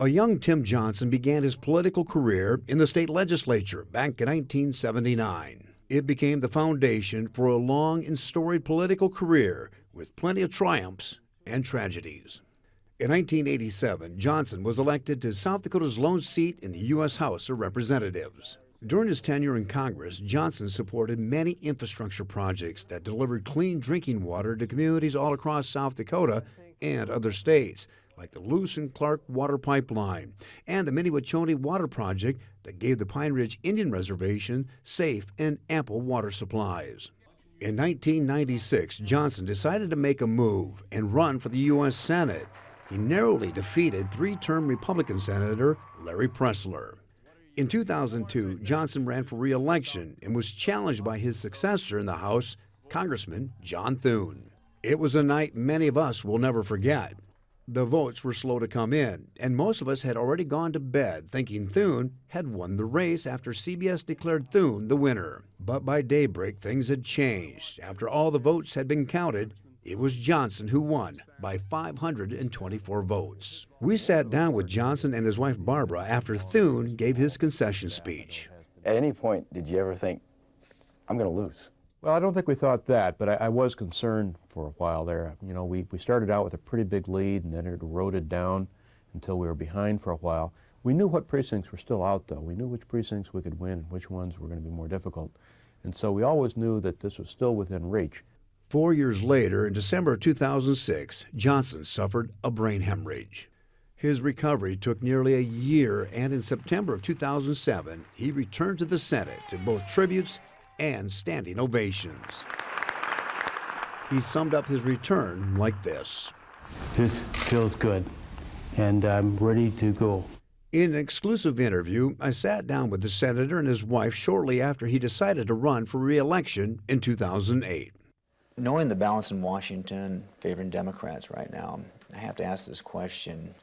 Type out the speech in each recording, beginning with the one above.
A young Tim Johnson began his political career in the state legislature back in 1979. It became the foundation for a long and storied political career with plenty of triumphs and tragedies. In 1987, Johnson was elected to South Dakota's lone seat in the U.S. House of Representatives. During his tenure in Congress, Johnson supported many infrastructure projects that delivered clean drinking water to communities all across South Dakota and other states, like the Luce and Clark Water Pipeline and the Minnewachuny Water Project that gave the Pine Ridge Indian Reservation safe and ample water supplies. In 1996, Johnson decided to make a move and run for the U.S. Senate. He narrowly defeated three-term Republican Senator Larry Pressler. In 2002, Johnson ran for re-election and was challenged by his successor in the House, Congressman John Thune. It was a night many of us will never forget. The votes were slow to come in, and most of us had already gone to bed thinking Thune had won the race after CBS declared Thune the winner. But by daybreak, things had changed. After all the votes had been counted, it was Johnson who won by 524 votes. We sat down with Johnson and his wife Barbara after Thune gave his concession speech. At any point, did you ever think, I'm going to lose? Well, I don't think we thought that, but I was concerned for a while there. You know, we started out with a pretty big lead, and then it eroded down until we were behind for a while. We knew what precincts were still out, though. We knew which precincts we could win and which ones were going to be more difficult. And so we always knew that this was still within reach. 4 years later, in December of 2006, Johnson suffered a brain hemorrhage. His recovery took nearly a year, and in September of 2007, he returned to the Senate to both tributes and standing ovations. He summed up his return like this. This feels good, and I'm ready to go. In an exclusive interview, I sat down with the senator and his wife shortly after he decided to run for re-election in 2008. Knowing the balance in Washington favoring Democrats right now, I have to ask this question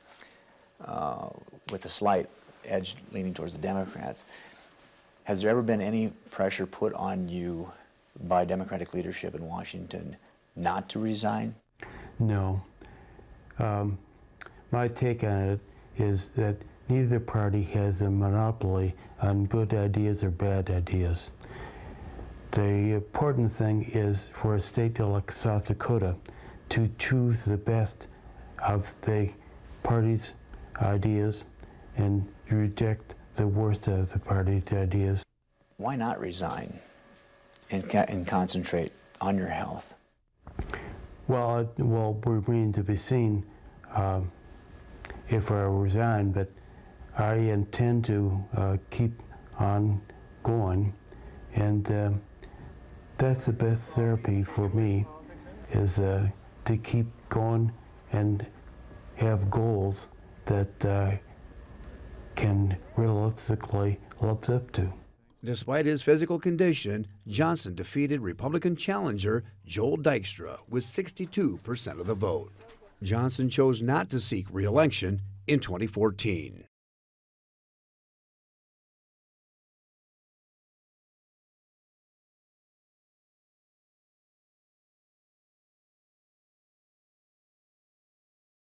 with a slight edge leaning towards the Democrats. Has there ever been any pressure put on you by Democratic leadership in Washington not to resign? No. My take on it is that neither party has a monopoly on good ideas or bad ideas. The important thing is for a state like South Dakota to choose the best of the party's ideas and reject the worst of the party's ideas. Why not resign and concentrate on your health? Well, we're waiting to be seen if I resign, but I intend to keep on going, and that's the best therapy for me, is to keep going and have goals that can realistically live up to. Despite his physical condition, Johnson defeated Republican challenger Joel Dykstra with 62% of the vote. Johnson chose not to seek re-election in 2014.